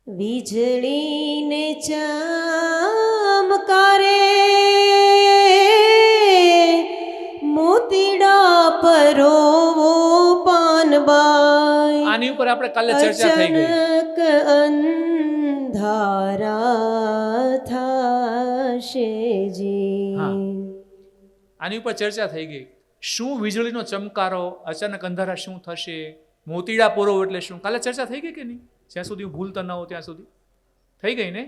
વીજળીને ચમકારે મોતીડા પરોવો પાનબાઈ. આની ઉપર આપણે કાલે ચર્ચા થઈ ગઈ. અચાનક અંધારા થશે જી. આની ઉપર ચર્ચા થઈ ગઈ. શું વીજળીનો ચમકારો, અચાનક અંધારા શું થશે, મોતીડા પોરો એટલે શું? કાલે ચર્ચા થઈ ગઈ કે નહીં? જ્યાં સુધી હું ભૂલતા ન હો ત્યાં સુધી થઈ ગઈ ને?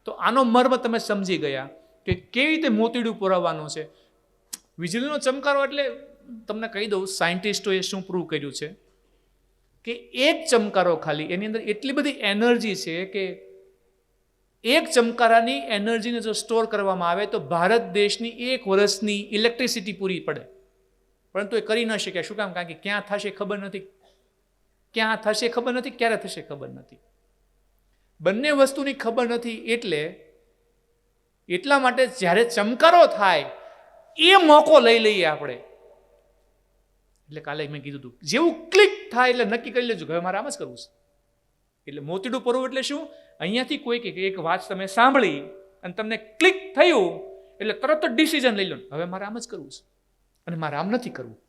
તો આનો મર્મ તમે સમજી ગયા કે કેવી રીતે મોતીડું પોરાવવાનું છે. વીજળીનો ચમકારો એટલે તમને કહી દઉં, સાયન્ટિસ્ટોએ શું પ્રૂવ કર્યું છે કે એક ચમકારો ખાલી એની અંદર એટલી બધી એનર્જી છે કે એક ચમકારાની એનર્જીને જો સ્ટોર કરવામાં આવે તો ભારત દેશની 1 વર્ષની ઇલેક્ટ્રિસિટી પૂરી પડે. પરંતુ એ કરી ન શકે. શું કામ? કારણ કે ક્યાં થશે ખબર નથી, ક્યાં થશે ખબર નથી, ક્યારે થશે ખબર નથી. બંને વસ્તુની ખબર નથી. એટલા માટે જ્યારે ચમકારો થાય એ મોકો લઈ લઈએ આપણે. એટલે કાલે મેં કીધું હતું, જેવું ક્લિક થાય એટલે નક્કી કરી લેજો હવે મારે આમ જ કરવું છે. એટલે મોતીડું પરવું એટલે શું? અહીંયાથી કોઈ એક વાત તમે સાંભળી અને તમને ક્લિક થયું એટલે તરત જ ડિસિઝન લઈ લો, હવે મારે આમ જ કરવું છે અને મારે આમ નથી કરવું.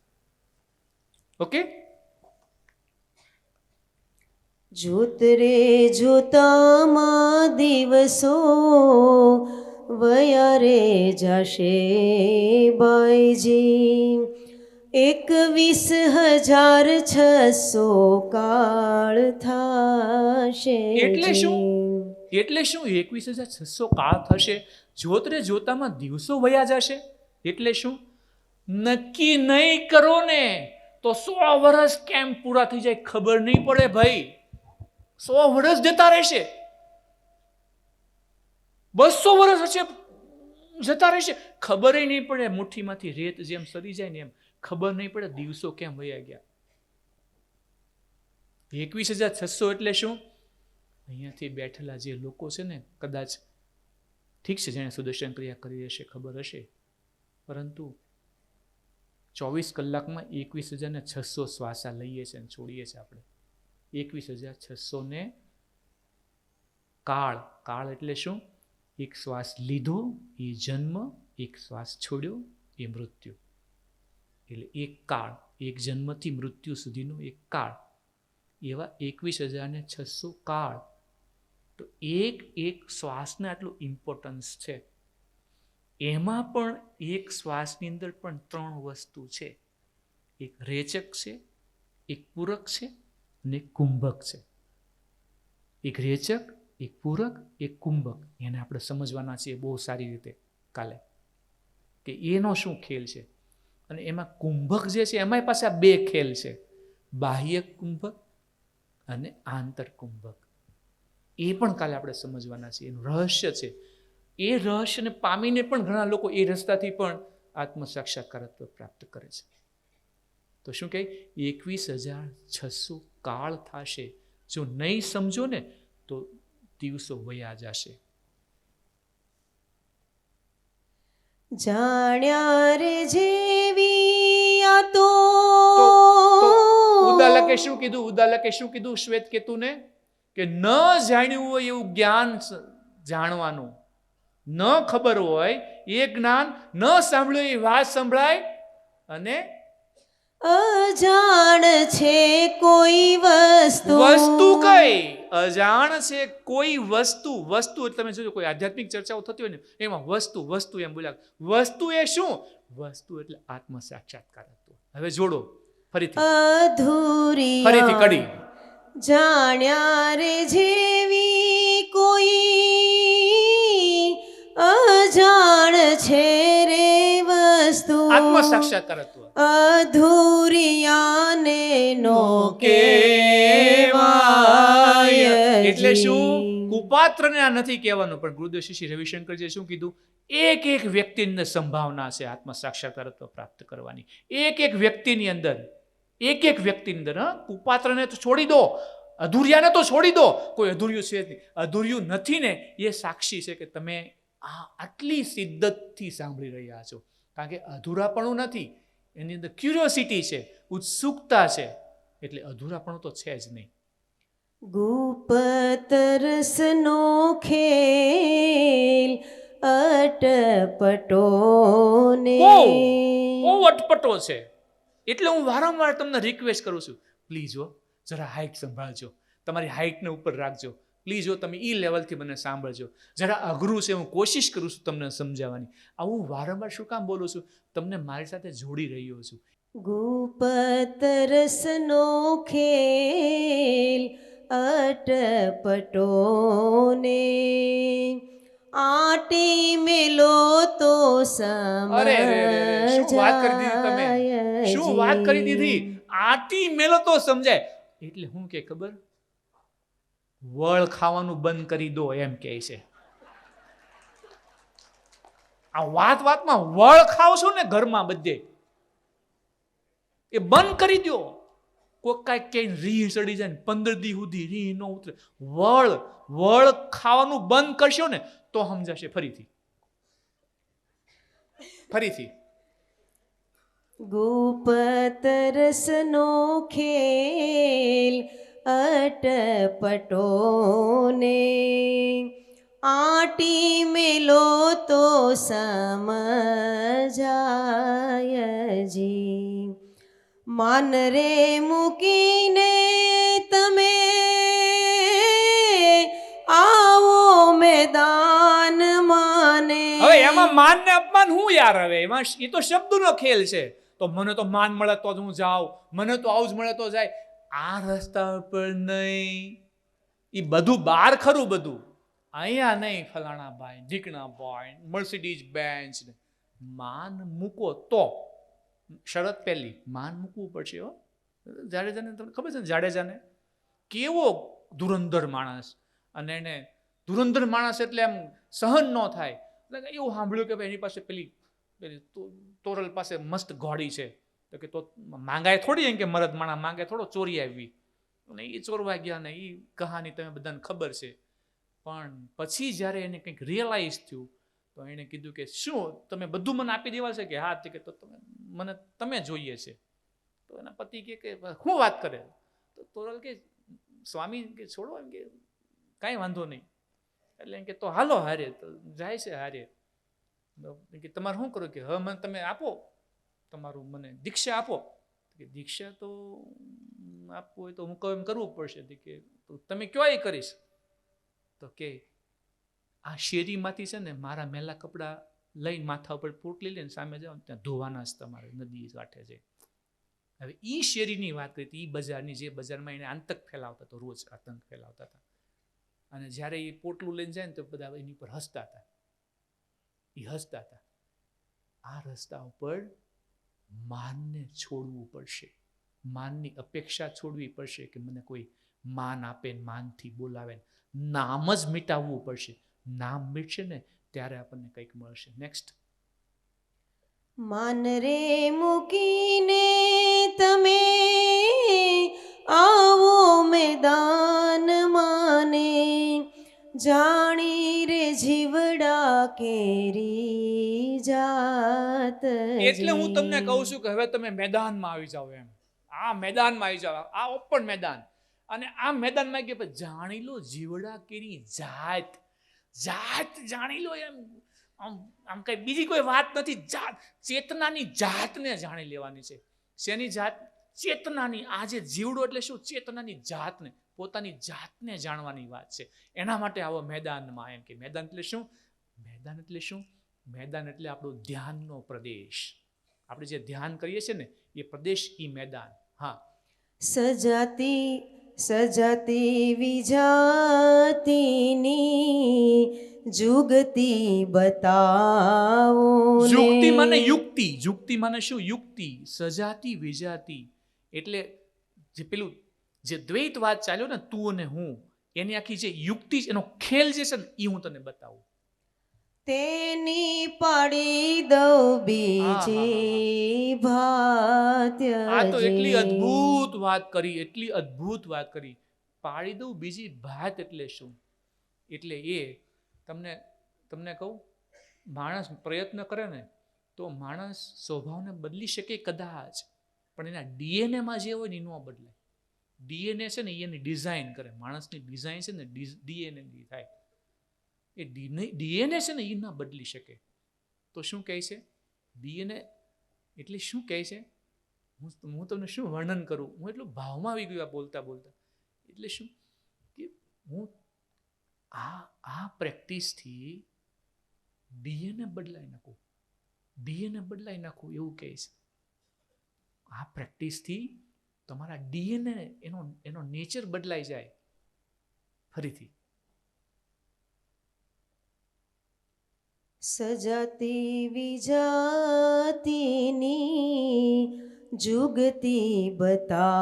ઓકે? જોત રે જોતામાં દિવસો વયા રે જશે બાઈજી. 21,600 કાળ થશે. એટલે શું? એટલે શું 21,600 કાળ થશે? જોત રે જોતામાં દિવસો વયા જશે એટલે શું? નક્કી નહીં કરો ને તો 100 વર્ષ કેમ પૂરા થઈ જાય ખબર નહીં પડે ભાઈ. 100 વર્ષ જતા રહેશે, 200 વર્ષ હશે જતા રહેશે, ખબર નહીં પડે. મુઠ્ઠીમાંથી રેત જેમ સરી જાય ને એમ ખબર નહીં પડે દિવસો કેમ વયા ગયા. 21,600 એટલે શું? અહીંયાથી બેઠેલા જે લોકો છે ને, કદાચ ઠીક છે જેણે સુદર્શન ક્રિયા કરી હશે ખબર હશે, પરંતુ 24 કલાકમાં 21,600 શ્વાસા લઈએ છીએ અને છોડીએ છીએ આપણે. 21,600 ને કાળ. કાળ એટલે શું? એક શ્વાસ લીધો એ જન્મ, એક શ્વાસ છોડ્યો એ મૃત્યુ. એટલે એક કાળ, એક જન્મથી મૃત્યુ સુધીનો એક કાળ. એવા 21,600 કાળ. તો એક શ્વાસને આટલું ઇમ્પોર્ટન્સ છે. એમાં પણ એક શ્વાસની અંદર પણ 3 વસ્તુ છે. એક રેચક છે, એક પૂરક છે અને એક કુંભક છે. એક રેચક, એક પૂરક, એક કુંભક. એને આપણે સમજવાના છીએ બહુ સારી રીતે કાલે કે એનો શું ખેલ છે. અને એમાં કુંભક જે છે એમાંય પાછા 2 ખેલ છે, બાહ્ય કુંભક અને આંતર કુંભક. એ પણ કાલે આપણે સમજવાના છીએ. એનું રહસ્ય છે. એ રહસ્યને પામીને પણ ઘણા લોકો એ રસ્તાથી પણ આત્મ સાક્ષાત્કારત્વ પ્રાપ્ત કરે છે. તો શું કહે? 21,600 કાળ થશે. જો નહીં સમજો ને તો દિવસો વયા જશે. જાણ્યા રે જેવી આ તો ઉદ્દાલકે શું કીધું? ઉદ્દાલકે શું કીધું શ્વેતકેતુને? કે ન જાણ્યું હોય એવું જ્ઞાન જાણવાનું, ન ખબર હોય એ જ્ઞાન, ન સાંભળ્યું એ વાત સંભળાય, અને અજાણ છે કોઈ વસ્તુ. વસ્તુ કઈ? અજાણ છે કોઈ વસ્તુ. વસ્તુ એટલે તમે જોજો કોઈ આધ્યાત્મિક ચર્ચાઓ થતી હોય ને એમાં વસ્તુ એમ બોલ્યા. વસ્તુ એ શું? વસ્તુ એટલે આત્મ સાક્ષાત્કાર. હવે જોડો ફરીથી, અધૂરી ફરીથી કડી. જાણ્યા રે જેવી કોઈ અજાણ છે રે વસ્તુ. આત્મ સાક્ષાત્કાર. અધૂરિયાને નો કહેવાય. એટલે શું? કુપાત્રને આ નથી કહેવાનું, પણ ગુરુદેવ શ્રી રવિશંકરજીએ શું કીધું? એક વ્યક્તિની સંભાવના છે આત્મ સાક્ષાત્કારત્વ પ્રાપ્ત કરવાની. એક વ્યક્તિની અંદર, એક વ્યક્તિની અંદર. કુપાત્રને તો છોડી દો, અધૂરિયાને તો છોડી દો, કોઈ અધૂર્યું છે નહીં. અધૂર્યું નથી ને એ સાક્ષી છે કે તમે આટલી શિદ્દતથી સાંભળી રહ્યા છો. કારણ કે અધૂરાપણું નથી, એની અંદર ક્યુરિયોસિટી છે, ઉત્સુકતા છે. એટલે અધૂરાપણું તો છે જ નહીં. ગુપતરસનો ખેલ અટપટો ને બહુ અટપટો છે. એટલે હું વારંવાર તમને રિક્વેસ્ટ કરું છું, પ્લીઝ હો જરા હાઇટ સંભાળજો, તમારી હાઇટને ઉપર રાખજો. પ્લીઝ હો તમે એ લેવલથી મને સાંભળજો. જરા અઘરું છે, હું કોશિશ કરું છું તમને સમજાવવાની. આવું વારંવાર શું કામ બોલું છું? તમને મારી સાથે જોડી રહ્યો છું. ગુપતરસનો ખેલ અટપટો ને આટી મેલો તો અરે રે રે રે, શું વાત કરી દીધી તમે? શું વાત કરી દીધી? આટી મેલો તો સમજાય. એટલે હું કે ખબર, વળ ખાવાનું બંધ કરી દો એમ કહે છે. આ વાતમાં વળ ખાવ છો ને ઘરમાં બધે, એ બંધ કરી દો. કોઈ કાંઈક ક્યાંય રીહ ચડી જાય ને 15 દી સુધી રીહ ન ઉતરે. વળ ખાવાનું બંધ કરશો ને તો સમજાશે. ફરીથી ગુપતરસનો ખેલ અટપટો ને આટી મેલો તો સમજાયજી. માન રે મૂકીને તમે આવો મેદાન માને. હવે એમાં માન ને અપમાન હું યાર? હવે એમાં એ તો શબ્દનો ખેલ છે. તો મને તો માન મળે તો જ હું જાઉં, મને તો આવું જ મળે તો જાય. આ રસ્તા પર નહીં, એ બધું બહાર ખરું, બધું અહીંયા નહીં. ફલાણા ભાઈ, ઢીકણા ભાઈ, મર્સિડીઝ બેન્ચ. માન મૂકો તો શરત પહેલી, માન મૂકવું પડશે. હો જાડેજાને તમને ખબર છે ને, જાડેજાને કેવો ધુરંધર માણસ, અને એને ધુરંધર માણસ એટલે એમ સહન ન થાય. એટલે એવું સાંભળ્યું કે ભાઈ એની પાસે પેલી તોરલ પાસે મસ્ત ઘોડી છે. તો કે તો માંગાય થોડી એમ કે મરદ માણા માંગે થોડો ચોરી આવી, અને એ ચોરવા ગયા ને એ કહાની તમે બધાને ખબર છે. પણ પછી જ્યારે એને કંઈક રિયલાઇઝ થયું તો એણે કીધું કે શું તમે બધું મને આપી દેવા છે? કે હા. કે તો તમે જોઈએ છે. તો એના પતિ કે શું વાત કરે? તો તોરલ કે સ્વામી કે છોડો, એમ કે કાંઈ વાંધો નહીં. એટલે એમ કે તો હાલો હારે. તો જાય છે હારે. કે તમારે શું કરો? કે હવે મને તમે આપો, તમારું મને દીક્ષા આપો. કે દીક્ષા તો આપવું હોય તો હું કહું એમ કરવું પડશે. કે તમે કયો એ કરીશ. તો કે આ શેરીમાંથી છે ને મારા મેલા કપડાં લઈને માથા ઉપર પોટલી લઈને સામે જાઓ, ત્યાં ધોવાના જ તમારે નદી કાંઠે છે. હવે એ શેરીની વાત કરી હતી, એ બજારની, જે બજારમાં એને આતંક ફેલાવતા હતો, રોજ આતંક ફેલાવતા હતા. અને જ્યારે એ પોટલું લઈને જાય ને તો બધા એની પર હસતા હતા. આ રસ્તા ઉપર માનને છોડવું પડશે, માનની અપેક્ષા છોડવી પડશે કે મને કોઈ માન આપે, માનથી બોલાવે. નામ જ મિટાવવું પડશે. નામ મિટશે ને ત્યારે આપણને કંઈક મળશે. નેક્સ્ટ. માન રે મૂકીને તમે આવો મેદાન માને જાણી રે જીવડા કેરી જાત. એટલે હું તમને કહું છું કે હવે તમે મેદાનમાં આવી જાઓ. એમ આ મેદાનમાં આવી જાઓ, આ ઓપન મેદાન. અને આ મેદાનમાં કે જાણી લો જીવડા કેરી જાત. જાણી લો. એમ આમ કઈ બીજી કોઈ વાત નથી. જાત, ચેતનાની જાતને જાણી લેવાની છે. શેની જાત? ચેતનાની. આ જે જીવડો એટલે શું? ચેતનાની જાતને, પોતાની જાતને જાણવાની વાત છે. એના માટે આવો મેદાનમાં. એમ કે મેદાન એટલે શું? મેદાન એટલે આપણો ધ્યાનનો પ્રદેશ. આપણે જે ધ્યાન કરીએ છીએ ને એ પ્રદેશ, એ મેદાન. હા. સજાતી વિજાતિની જુગતી બતાવો. યુક્તિ મને યુક્તિ. યુક્તિ મને શું? યુક્તિ. સજાતી વિજાતી એટલે જે પેલું જે દ્વૈતવાદ ચાલ્યો ને, તું અને હું, એની આખી જે યુક્તિ, એનો ખેલ જે છે ને એ હું તને બતાવું. તેની પાડી દઉં બીજી ભાત્ય. આ તો એટલી અદ્ભુત વાત કરી. પાડી દઉં બીજી ભાત એટલે શું? એટલે એ તમને કહું, માણસ પ્રયત્ન કરે ને તો માણસ સ્વભાવને બદલી શકે કદાચ, પણ એના ડીએનએમાં જે હોય ને એ ન બદલાય. ડીએનએ છે ને એની ડિઝાઇન કરે, માણસની ડિઝાઇન છે ને ડીએનએ ની થાય. એ ડીએનએ છે ને એ ના બદલી શકે. તો શું કહે છે ડીએનએ એટલે શું કહે છે? હું તમને શું વર્ણન કરું, હું એટલું ભાવમાં આવી ગયું આ બોલતા બોલતા. એટલે શું કે હું આ પ્રેક્ટિસથી ડીએનએ બદલાઈ નાખું એવું કહે છે. આ પ્રેક્ટિસથી તમારા ડીએનએ એનો નેચર બદલાઈ જાય ફરીથી. સજાતી વિજાતિની જુગતી બતાવુને,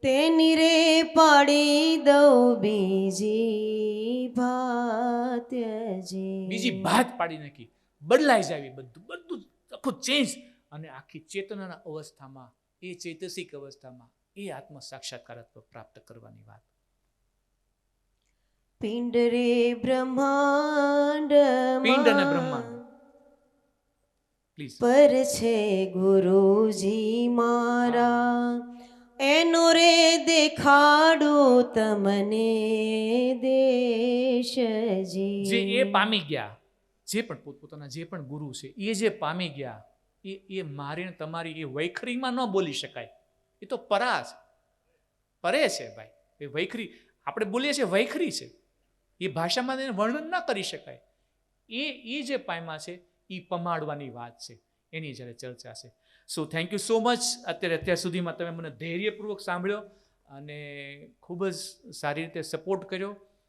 તેની રે પાડી દઉં બીજી ભાત પાડી નાખી, બદલાઈ જાય બધું આખું ચેન્જ. અને આખી ચેતનાના અવસ્થામાં, એ ચૈતસિક અવસ્થામાં એ આત્મ સાક્ષાત્કાર પ્રાપ્ત કરવાની વાત. પિંડ રે બ્રહ્માંડ અને બ્રહ્માંડ પ્લીઝ પર છે ગુરુજી મારા, એનો રે દેખાડું તમને દેશજી. જે એ પામી ગયા, જે પણ પોતપોતાના જે પણ ગુરુ છે એ જે પામી ગયા, એ મારી ને તમારી એ વૈખરીમાં ન બોલી શકાય. એ તો પરે છે ભાઈ. એ વૈખરી આપણે બોલીએ છીએ વૈખરી છે, એ ભાષામાં એને વર્ણન ના કરી શકાય. એ જે પામ્યા છે એ પમાડવાની વાત છે, એની જ્યારે ચર્ચા છે. So thank you so much. અત્યાર સુધીમાં તમે મને ધૈર્યપૂર્વક સાંભળ્યો અને ખૂબ જ સારી રીતે સપોર્ટ કર્યો.